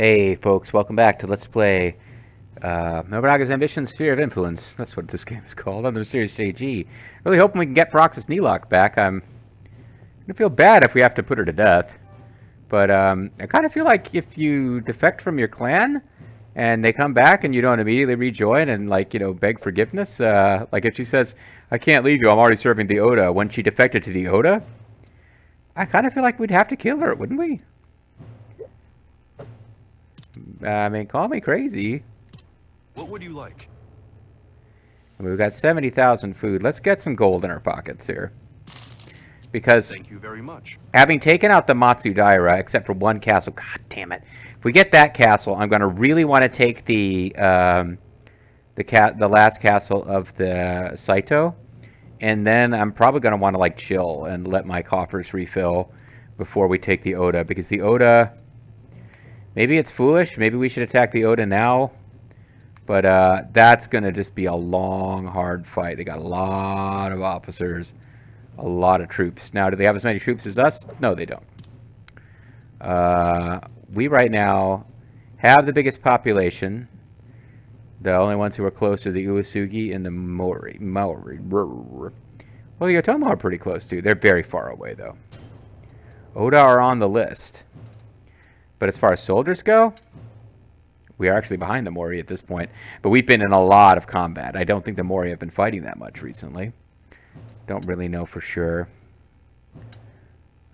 Hey folks, welcome back to Let's Play Nobunaga's Ambition Sphere of Influence. That's what this game is called on the Series JG. Really hoping we can get Froxis Neeloc back. I'm gonna feel bad if we have to put her to death. But I kind of feel like if you defect from your clan and they come back and you don't immediately rejoin and beg forgiveness, like if she says, I can't leave you, I'm already serving the Oda, when she defected to the Oda, I kind of feel like we'd have to kill her, wouldn't we? I mean, call me crazy. What would you like? We've got 70,000 food. Let's get some gold in our pockets here. Because Thank you very much. having taken out the Matsudaira, except for one castle, god damn it. If we get that castle, I'm going to really want to take the last castle of the Saito. And then I'm probably going to want to chill and let my coffers refill before we take the Oda. Because the Oda, maybe it's foolish. Maybe we should attack the Oda now. But that's going to just be a long, hard fight. They got a lot of officers, a lot of troops. Now, do they have as many troops as us? No, they don't. We right now have the biggest population. The only ones who are close are the Uesugi and the Maori. Well, the Otomo are pretty close too. They're very far away, though. Oda are on the list. But as far as soldiers go, we are actually behind the Mori at this point, but we've been in a lot of combat. I don't think the Mori have been fighting that much recently. Don't really know for sure.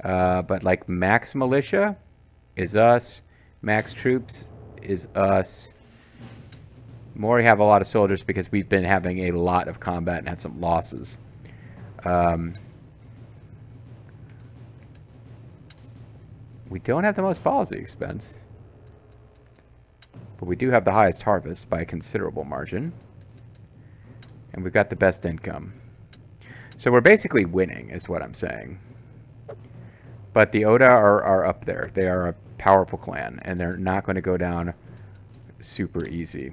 But like max militia is us. Max troops is us. Mori have a lot of soldiers because we've been having a lot of combat and had some losses. We don't have the most policy expense. But we do have the highest harvest by a considerable margin. And we've got the best income. So we're basically winning, is what I'm saying. But the Oda are up there. They are a powerful clan, and they're not going to go down super easy.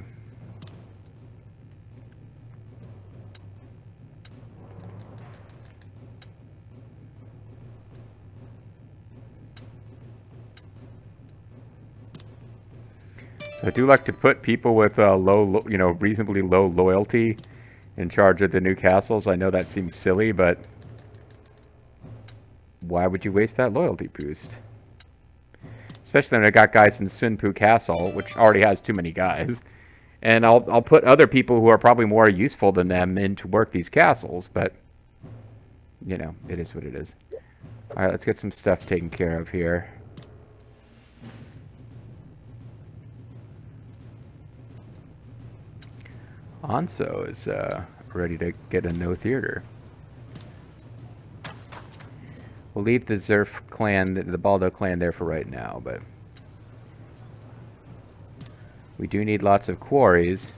So I do like to put people with reasonably low loyalty in charge of the new castles. I know that seems silly, but why would you waste that loyalty boost? Especially when I got guys in Sunpu Castle, which already has too many guys. And I'll put other people who are probably more useful than them in to work these castles, but you know, it is what it is. Alright, let's get some stuff taken care of here. Anso is ready to get a no theater. We'll leave the Zerf clan, the Baldo clan there for right now, but we do need lots of quarries.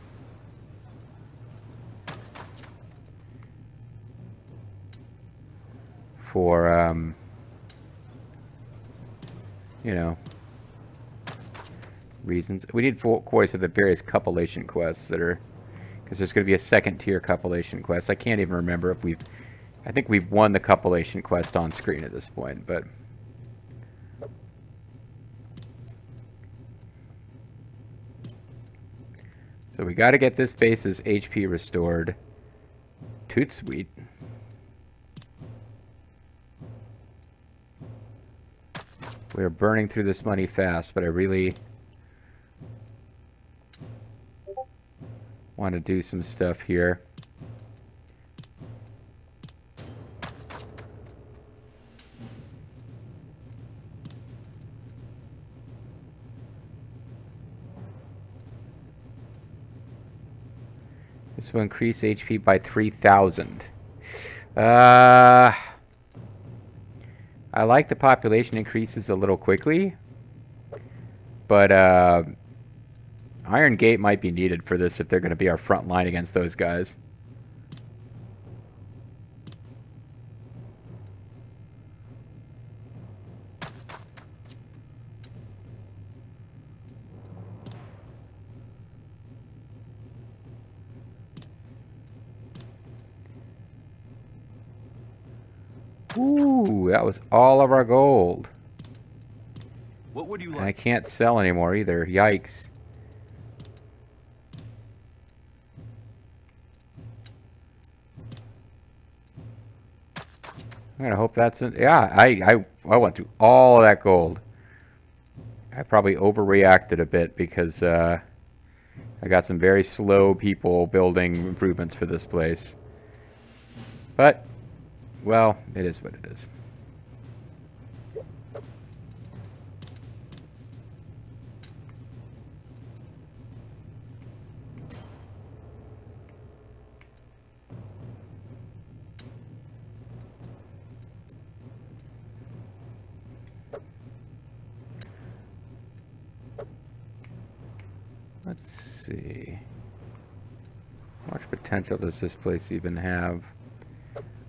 For, reasons. We need quarries for the various copulation quests that are... Because there's going to be a second tier copulation quest. I can't even remember if we've... I think we've won the copulation quest on screen at this point, but... So we got to get this base's HP restored. Toot sweet. We are burning through this money fast, but I really want to do some stuff here. This will increase HP by 3,000. I like the population increases a little quickly, but Iron Gate might be needed for this if they're going to be our front line against those guys. Ooh, that was all of our gold. What would you And I like? can't sell anymore either. Yikes. I'm gonna hope that's it. Yeah, I went through all of that gold. I probably overreacted a bit because I got some very slow people building improvements for this place. But, well, it is what it is. Let's see. How much potential does this place even have?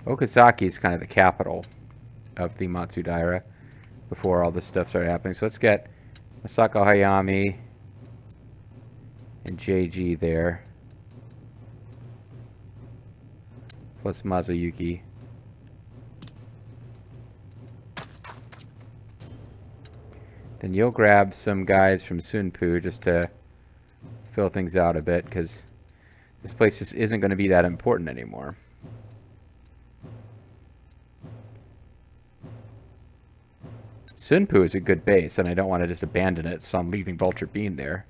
Okazaki is kind of the capital of the Matsudaira before all this stuff started happening. So let's get Masako Hayami and JG there. Plus Mazuyuki. Then you'll grab some guys from Sunpu just to fill things out a bit, because this place just isn't going to be that important anymore. Sunpu is a good base, and I don't want to just abandon it, so I'm leaving Vulture Bean there.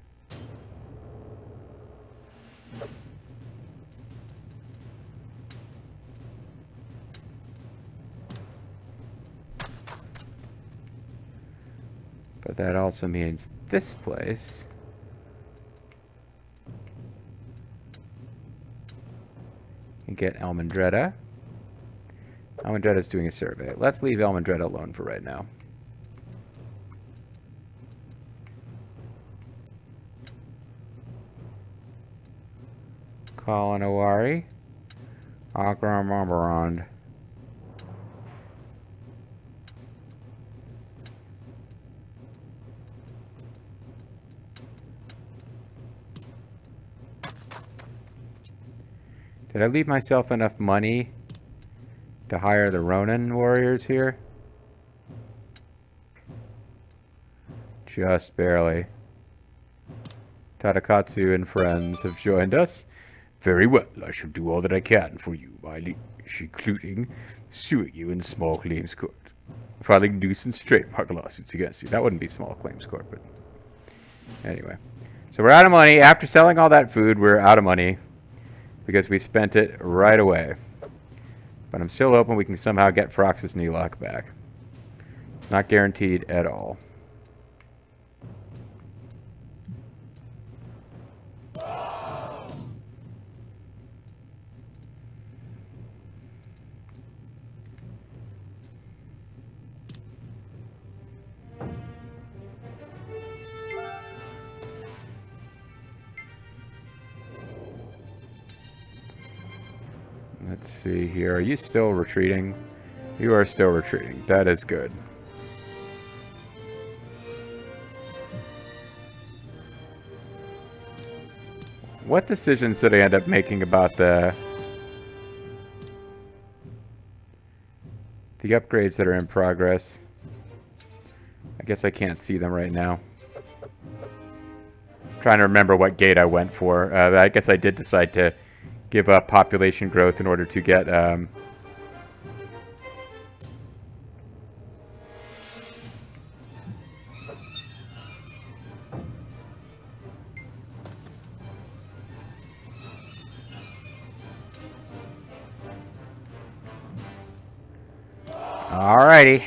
But that also means this place can get Almendretta. Almendretta's doing a survey. Let's leave Almendretta alone for right now. Kalanawari. Agramarand. Did I leave myself enough money to hire the Ronin warriors here? Just barely. Tadakatsu and friends have joined us. Very well, I shall do all that I can for you, my liege, including suing you in small claims court. Filing nuisance trademark lawsuits against you. That wouldn't be small claims court, but anyway. So we're out of money. After selling all that food, we're out of money because we spent it right away. But I'm still hoping we can somehow get Froxis Neeloc back. It's not guaranteed at all. Let's see here. Are you still retreating? You are still retreating. That is good. What decisions did I end up making about the upgrades that are in progress? I guess I can't see them right now. I'm trying to remember what gate I went for. I guess I did decide to give up population growth in order to get alrighty.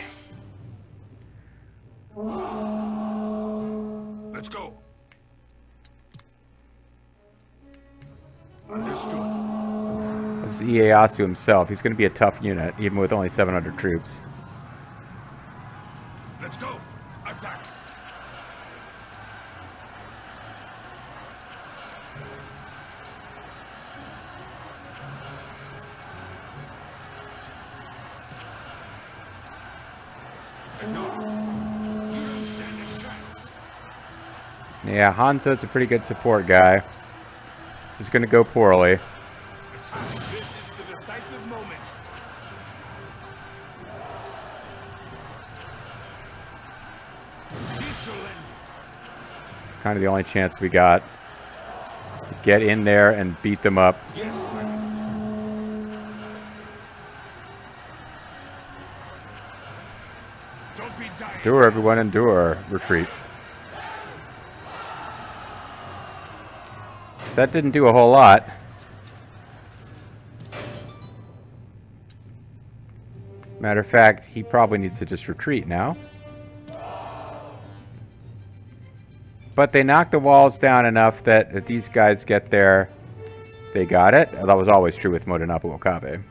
Let's go. Understood. This is Ieyasu himself. He's going to be a tough unit, even with only 700 troops. Let's go. Attack. Yeah, Hanzo's a pretty good support guy. This is going to go poorly. This is the decisive moment. This Kind of the only chance we got is to get in there and beat them up. Yes, my lord. Don't be dying. Endure, everyone, endure. Retreat. That didn't do a whole lot. Matter of fact, he probably needs to just retreat now. But they knocked the walls down enough that if these guys get there, they got it. That was always true with Motonapu Okabe.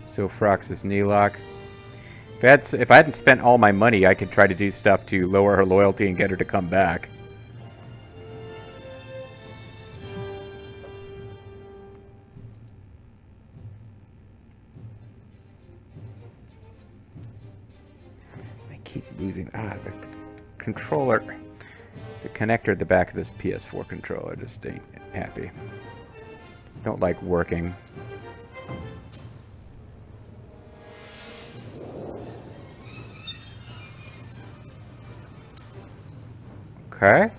So Froxis Neeloc. If I hadn't spent all my money, I could try to do stuff to lower her loyalty and get her to come back. I keep losing... the controller... The connector at the back of this PS4 controller just ain't happy. Don't like working. Okay.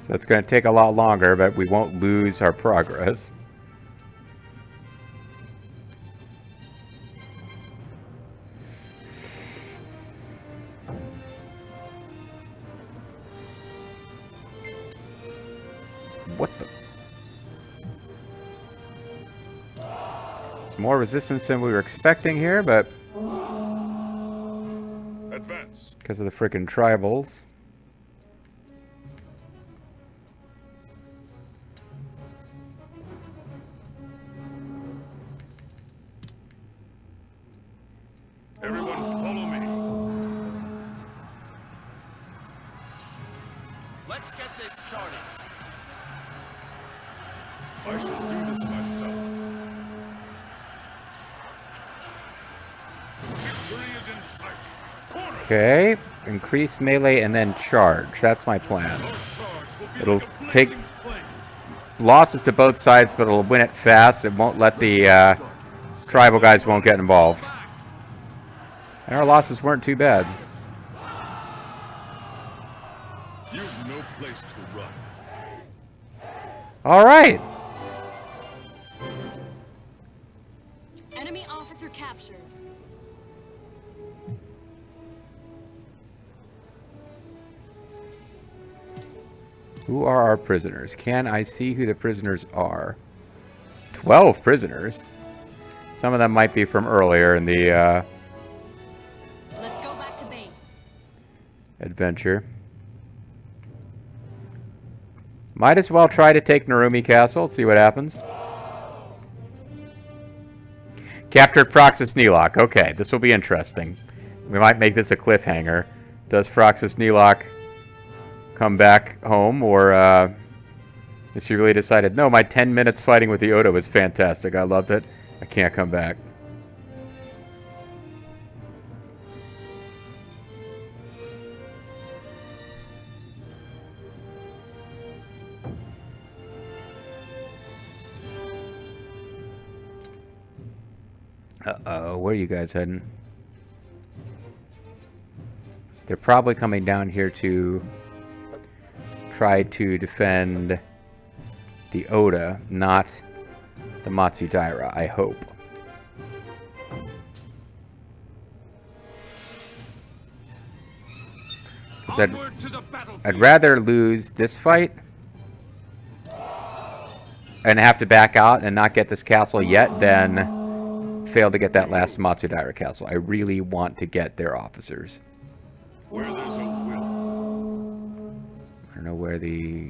So it's going to take a lot longer, but we won't lose our progress. What the? It's more resistance than we were expecting here, but... Advance. Because of the frickin' tribals. Everyone follow me. Let's get this started. I shall do this myself. Victory is in sight. Corner. Okay. Increase melee and then charge. That's my plan. Our charge will be It'll like a take blazing flame. losses to both sides, but it'll win it fast. It won't let the tribal guys won't get involved. And our losses weren't too bad. You've no place to run. All right. Enemy officer captured. Who are our prisoners? Can I see who the prisoners are? 12 prisoners. Some of them might be from earlier in the Let's go back to base. adventure. Might as well try to take Narumi Castle. See what happens. Captured Froxis Neeloc. Okay, this will be interesting. We might make this a cliffhanger. Does Froxis Neeloc come back home, or has she really decided, no, my 10 minutes fighting with the Oda was fantastic. I loved it. I can't come back. Uh-oh, where are you guys heading? They're probably coming down here to try to defend the Oda, not the Matsudaira, I hope. Onward to the battlefield. I'd rather lose this fight and have to back out and not get this castle yet than fail to get that last Matsudaira castle. I really want to get their officers. Where there's a will. I don't know where the...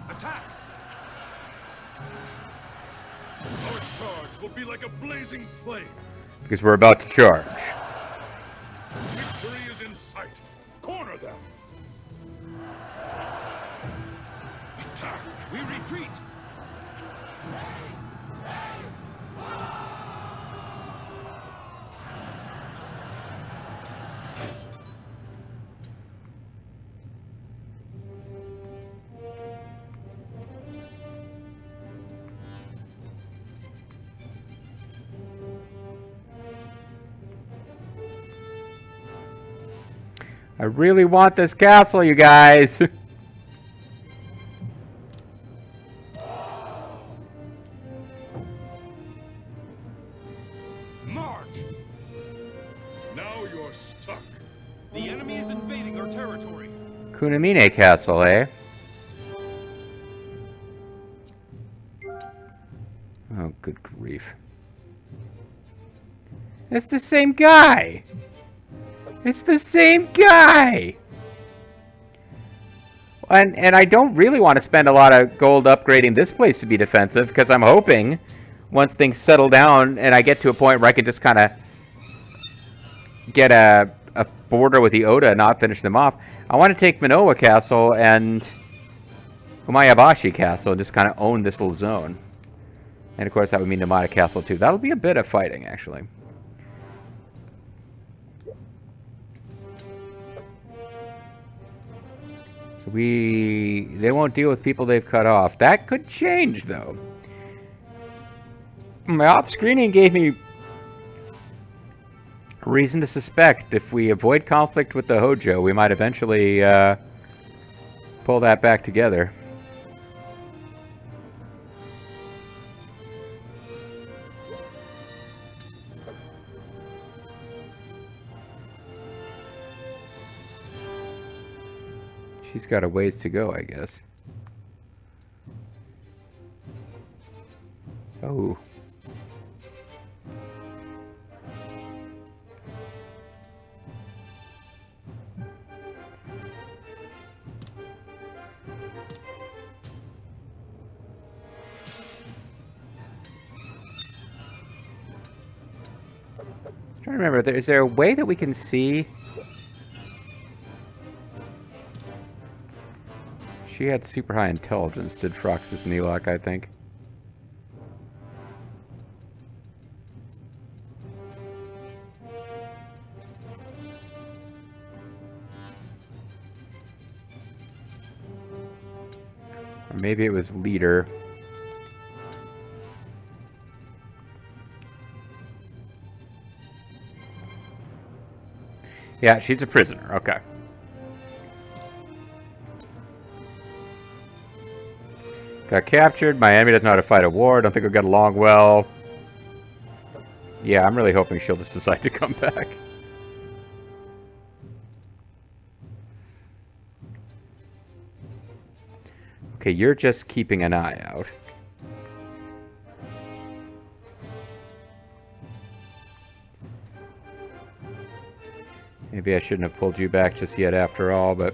Attack! Our charge will be like a blazing flame. Because we're about to charge. Victory is in sight. Corner them. Attack. We retreat. I really want this castle, you guys. March. Now you're stuck. The enemy is invading our territory. Kunamine Castle, eh? Oh, good grief. It's the same guy! It's the same guy! And I don't really want to spend a lot of gold upgrading this place to be defensive, because I'm hoping, once things settle down and I get to a point where I can just kind of get a border with the Oda and not finish them off, I want to take Minowa Castle and Umayabashi Castle and just kind of own this little zone. And of course that would mean Namada Castle too. That'll be a bit of fighting, actually. So they won't deal with people they've cut off. That could change, though. My off-screening gave me reason to suspect if we avoid conflict with the Hojo, we might eventually pull that back together. She's got a ways to go, I guess. Oh. I'm trying to remember, is there a way that we can see? She had super high intelligence, did Froxis Neeloc, I think. Or maybe it was leader. Yeah, she's a prisoner. Okay. Got captured. My enemy doesn't know how to fight a war. Don't think we'll get along well. Yeah, I'm really hoping she'll just decide to come back. Okay, you're just keeping an eye out. Maybe I shouldn't have pulled you back just yet after all, but...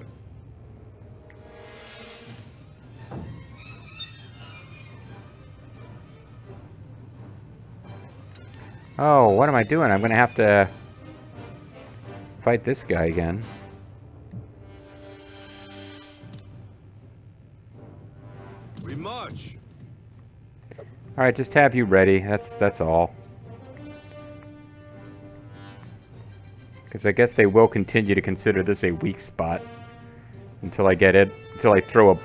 Oh, what am I doing? I'm gonna have to fight this guy again. We march. Alright, just have you ready. That's all. Because I guess they will continue to consider this a weak spot until I get it. Until I throw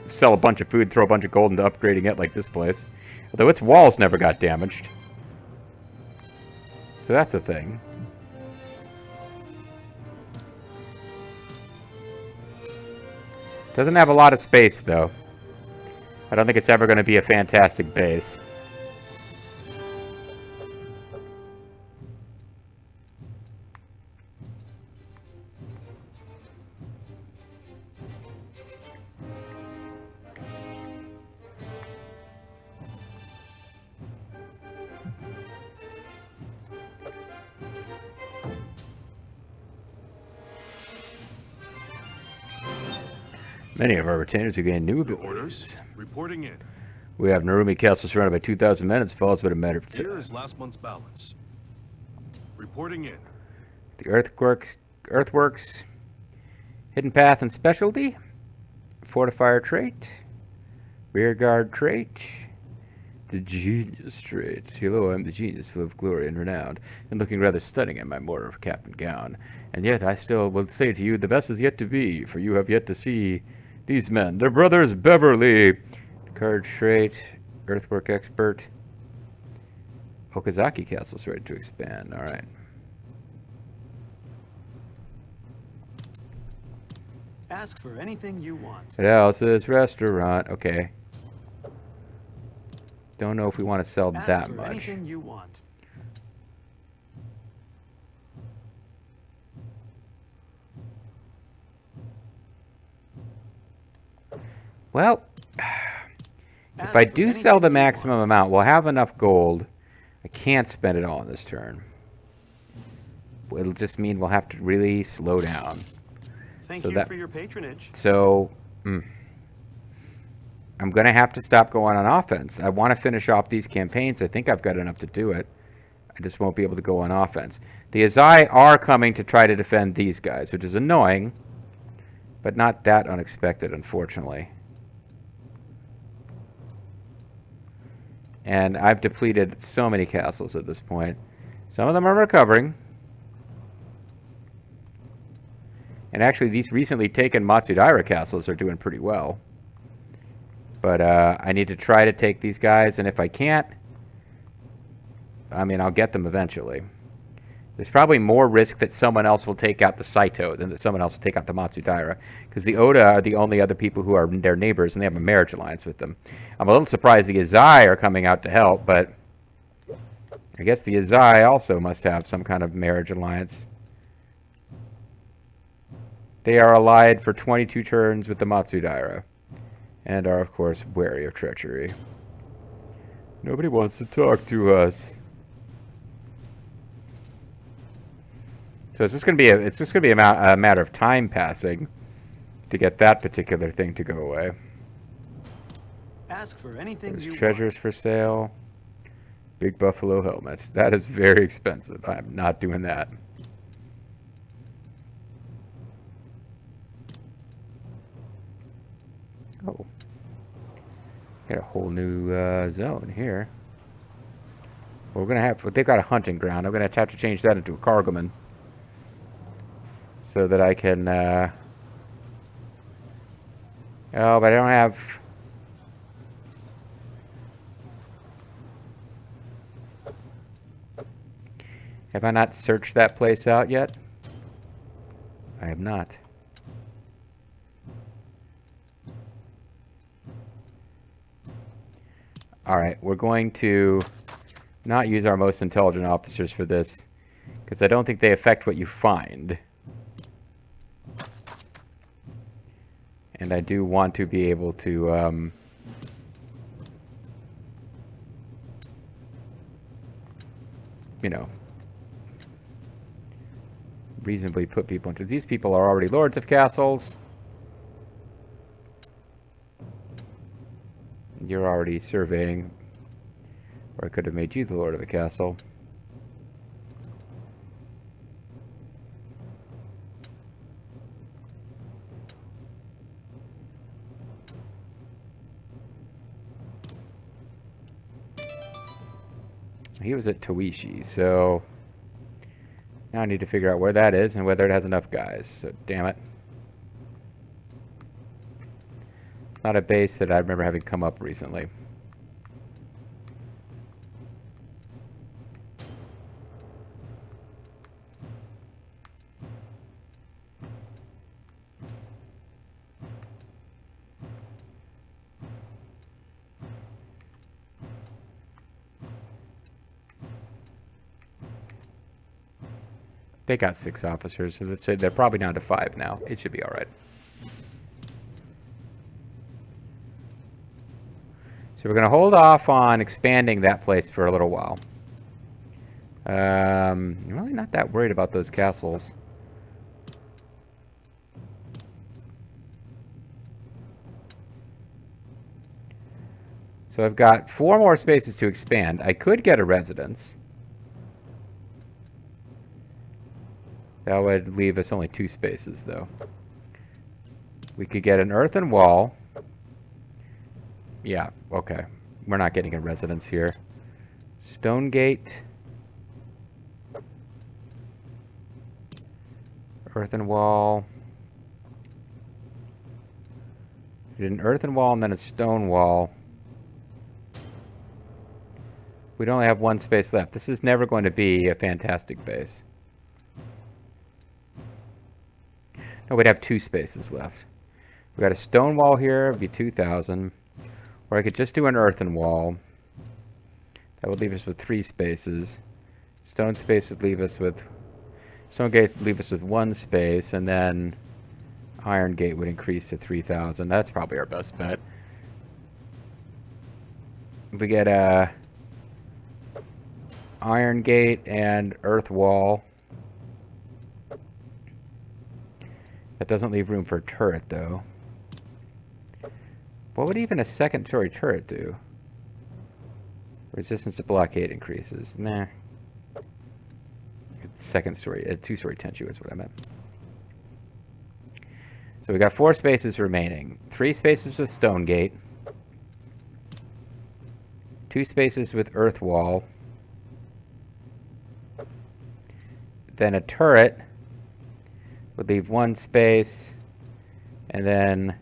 sell a bunch of food, throw a bunch of gold into upgrading it like this place. Although its walls never got damaged. So that's a thing. Doesn't have a lot of space, though. I don't think it's ever going to be a fantastic base. Many of our retainers are getting new abilities. Orders reporting in. We have Narumi Castle surrounded by 2,000 men. It's followed by a matter of... Here is last month's balance. Reporting in. The earthworks, hidden path and specialty, fortifier trait, rearguard trait, the genius trait. Hello, I'm the genius, full of glory and renown, and looking rather stunning in my mortar cap and gown. And yet I still will say to you, the best is yet to be, for you have yet to see these men, their brothers Beverly. Courage trait, earthwork expert. Okazaki Castle's ready to expand. All right. Ask for anything you want. What else is restaurant? Okay. Don't know if we want to sell Ask that for much. anything you want. Well, if I do sell the maximum amount, we'll have enough gold. I can't spend it all in this turn. It'll just mean we'll have to really slow down. Thank So you that- for your patronage. So, I'm going to have to stop going on offense. I want to finish off these campaigns. I think I've got enough to do it. I just won't be able to go on offense. The Azai are coming to try to defend these guys, which is annoying, but not that unexpected, unfortunately. And I've depleted so many castles at this point. Some of them are recovering. And actually, these recently taken Matsudaira castles are doing pretty well. But I need to try to take these guys, and if I can't, I mean, I'll get them eventually. There's probably more risk that someone else will take out the Saito than that someone else will take out the Matsudaira, because the Oda are the only other people who are their neighbors, and they have a marriage alliance with them. I'm a little surprised the Azai are coming out to help, but I guess the Azai also must have some kind of marriage alliance. They are allied for 22 turns with the Matsudaira, and are, of course, wary of treachery. Nobody wants to talk to us. So it's just going to be a matter of time passing to get that particular thing to go away. Ask for anything There's you treasures want. for sale. Big buffalo helmets. That is very expensive. I'm not doing that. Oh. Got a whole new zone here. We're going to have... They've got a hunting ground. I'm going to have to change that into a cargoman. So that I can... Oh, but I don't have... Have I not searched that place out yet? I have not. Alright, we're going to not use our most intelligent officers for this, because I don't think they affect what you find. And I do want to be able to... you know, reasonably put people into... These people are already lords of castles. You're already surveying. Or I could have made you the lord of the castle. He was at Toishi, so... Now I need to figure out where that is and whether it has enough guys. So, damn it. It's not a base that I remember having come up recently. They got 6 officers, so let's say they're probably down to 5 now. It should be alright. So we're going to hold off on expanding that place for a little while. I'm really not that worried about those castles. So I've got 4 more spaces to expand. I could get a residence. That would leave us only 2 spaces, though. We could get an earthen wall. Yeah, okay. We're not getting a residence here. Stone gate. Earthen wall. We did an earthen wall and then a stone wall. We'd only have 1 space left. This is never going to be a fantastic base. No, we'd have 2 spaces left. We got a stone wall here, it'd be 2,000. Or I could just do an earthen wall. That would leave us with 3 spaces. Stone space would leave us with... Stone gate would leave us with 1 space, and then iron gate would increase to 3,000. That's probably our best bet. If we get a iron gate and earth wall. That doesn't leave room for a turret, though. What would even a second-story turret do? Resistance to blockade increases. Nah. Second story, a 2-story tenchu is what I meant. So we got 4 spaces remaining. 3 spaces with stone gate. 2 spaces with earth wall. Then a turret would leave 1 space. And then...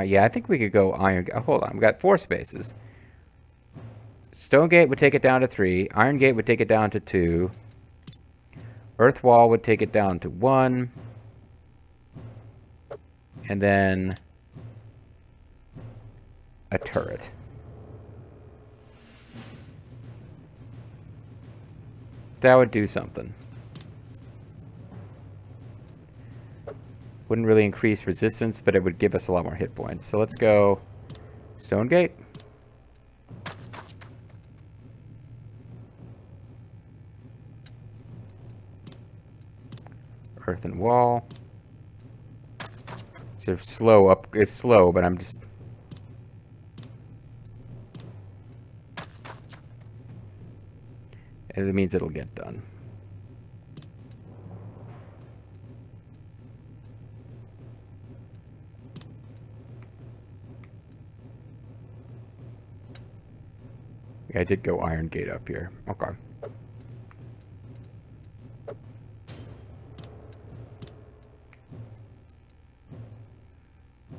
yeah, I think we could go iron... Oh, hold on, we got 4 spaces. Stone gate would take it down to 3. Iron gate would take it down to 2. Earth wall would take it down to 1. And then a turret. That would do something. Wouldn't really increase resistance, but it would give us a lot more hit points. So let's go stone gate. Earthen wall. Sort of slow up. It's slow, but I'm just... It means it'll get done. Yeah, I did go iron gate up here. Okay.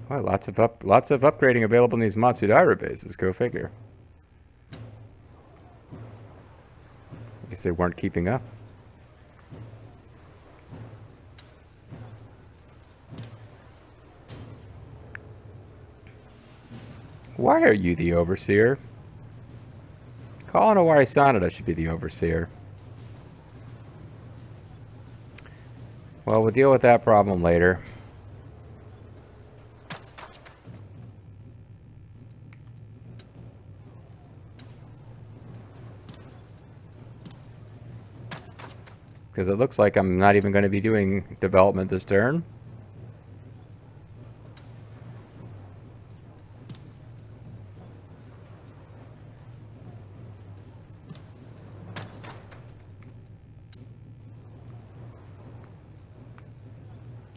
Well, lots of upgrading available in these Matsudaira bases. Go figure. I guess they weren't keeping up. Why are you the overseer? Kawanawari Sanada should be the overseer. Well, we'll deal with that problem later. Because it looks like I'm not even going to be doing development this turn.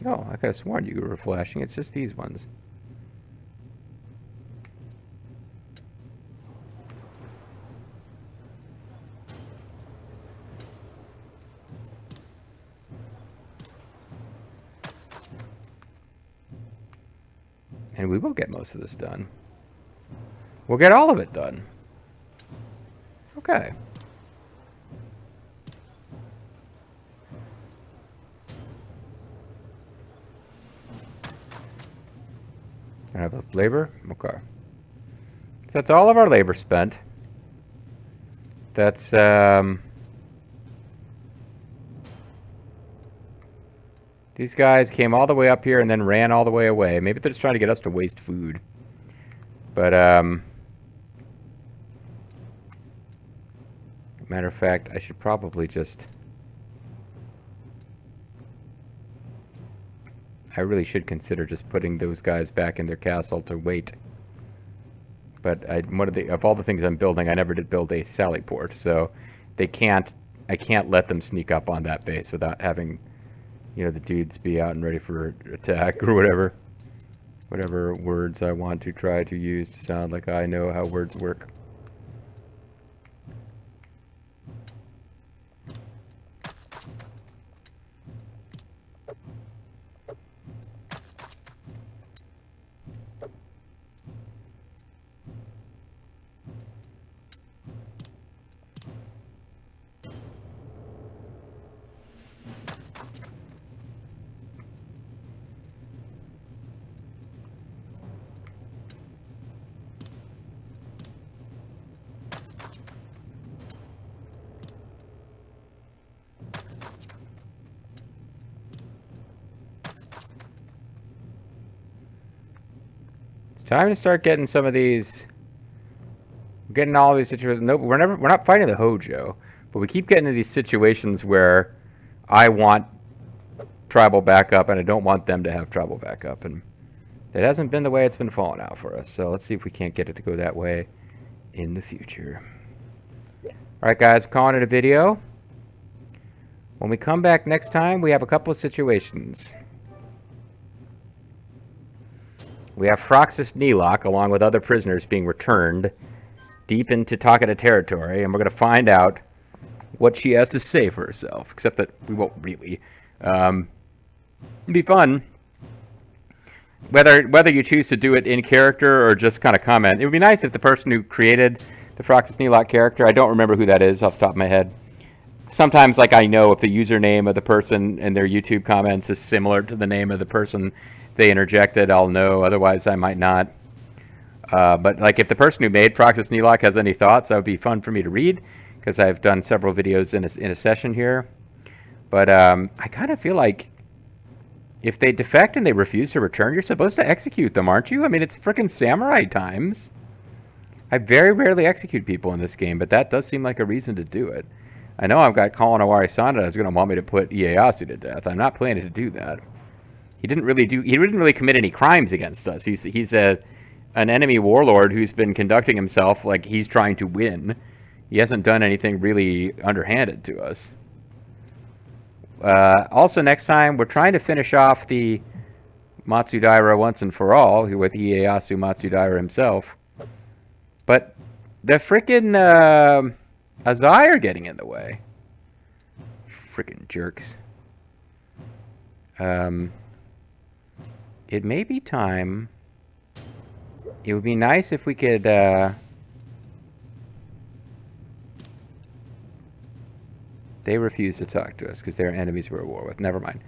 Oh, I could have sworn you were flashing. It's just these ones. And we will get most of this done. We'll get all of it done. Okay. I have labor? Okay. So that's all of our labor spent. That's, these guys came all the way up here and then ran all the way away. Maybe they're just trying to get us to waste food. But, matter of fact, I should probably just... I really should consider just putting those guys back in their castle to wait. But of all the things I'm building, I never did build a sally port, so they can't I can't let them sneak up on that base without having, you know, the dudes be out and ready for attack or whatever. Whatever words I want to try to use to sound like I know how words work. Time to start getting some of these. Getting all these situations. No, we're not fighting the Hojo, but we keep getting into these situations where I want tribal backup and I don't want them to have tribal backup, and it hasn't been the way it's been falling out for us. So let's see if we can't get it to go that way in the future. All right, guys, we're calling it a video. When we come back next time, we have a couple of situations. We have Froxis Neeloc, along with other prisoners, being returned deep into Takeda territory, and we're going to find out what she has to say for herself, except that we won't really. It'd be fun. Whether you choose to do it in character or just kind of comment. It would be nice if the person who created the Froxis Neeloc character, I don't remember who that is off the top of my head. Sometimes, like, I know if the username of the person in their YouTube comments is similar to the name of the person they interjected, I'll know. Otherwise, I might not. But like, if the person who made Froxis Neeloc has any thoughts, that would be fun for me to read, because I've done several videos in a session here. But I kind of feel like if they defect and they refuse to return, you're supposed to execute them, aren't you? I mean, it's frickin' samurai times. I very rarely execute people in this game, but that does seem like a reason to do it. I know I've got Colin Owari-Sanda that's going to want me to put Ieyasu to death. I'm not planning to do that. He didn't really commit any crimes against us. He's an enemy warlord who's been conducting himself like he's trying to win. He hasn't done anything really underhanded to us. Also, next time, we're trying to finish off the Matsudaira once and for all, with Ieyasu Matsudaira himself. But the frickin' Azai are getting in the way. Frickin' jerks. It may be time. It would be nice if we could, they refuse to talk to us because they're enemies we're at war with. Never mind.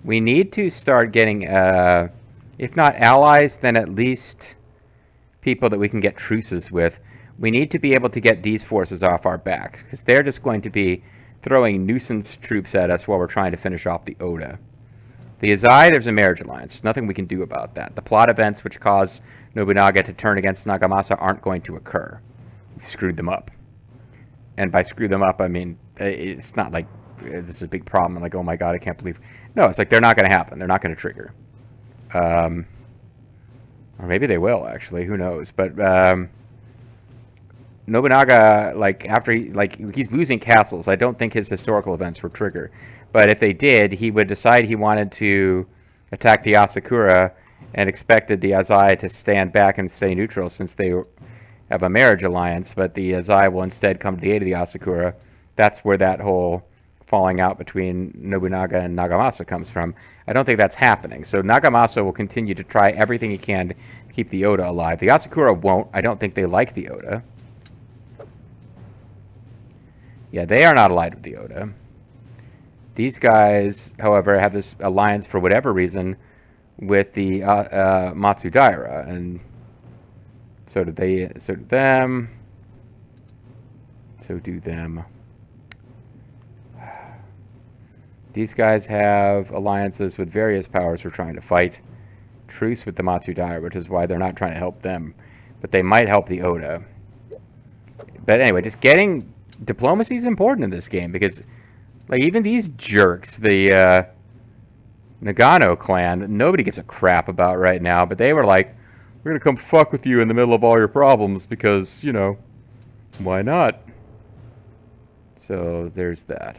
We need to start getting, if not allies, then at least people that we can get truces with. We need to be able to get these forces off our backs, because they're just going to be throwing nuisance troops at us while we're trying to finish off the Oda. The Azai, there's a marriage alliance. There's nothing we can do about that. The plot events which cause Nobunaga to turn against Nagamasa aren't going to occur. We've screwed them up. And by screw them up, I mean, it's not like this is a big problem. Like, oh my god, I can't believe... No, it's like they're not going to happen. They're not going to trigger. Or maybe they will, actually. Who knows? But Nobunaga, like, after he's losing castles. I don't think his historical events will trigger. But if they did, he would decide he wanted to attack the Asakura and expected the Azai to stand back and stay neutral since they have a marriage alliance. But the Azai will instead come to the aid of the Asakura. That's where that whole falling out between Nobunaga and Nagamasa comes from. I don't think that's happening. So Nagamasa will continue to try everything he can to keep the Oda alive. The Asakura won't. I don't think they like the Oda. Yeah, they are not allied with the Oda. These guys, however, have this alliance for whatever reason with the Matsudaira, and so do they. So do them. So do them. These guys have alliances with various powers who are trying to fight. Truce with the Matsudaira, which is why they're not trying to help them, but they might help the Oda. But anyway, just getting diplomacy is important in this game, because like, even these jerks, the Nagano clan, nobody gives a crap about right now, but they were like, we're going to come fuck with you in the middle of all your problems because, you know, why not? So there's that.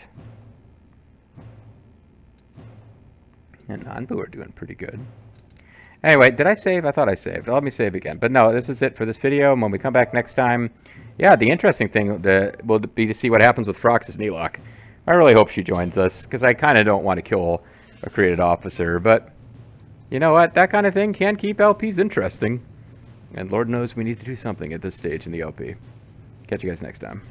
And Nanbu are doing pretty good. Anyway, did I save? I thought I saved. Let me save again. But no, this is it for this video. And when we come back next time, yeah, the interesting thing will be to see what happens with Froxis Neeloc. I really hope she joins us, because I kind of don't want to kill a created officer. But you know what? That kind of thing can keep LPs interesting. And Lord knows we need to do something at this stage in the LP. Catch you guys next time.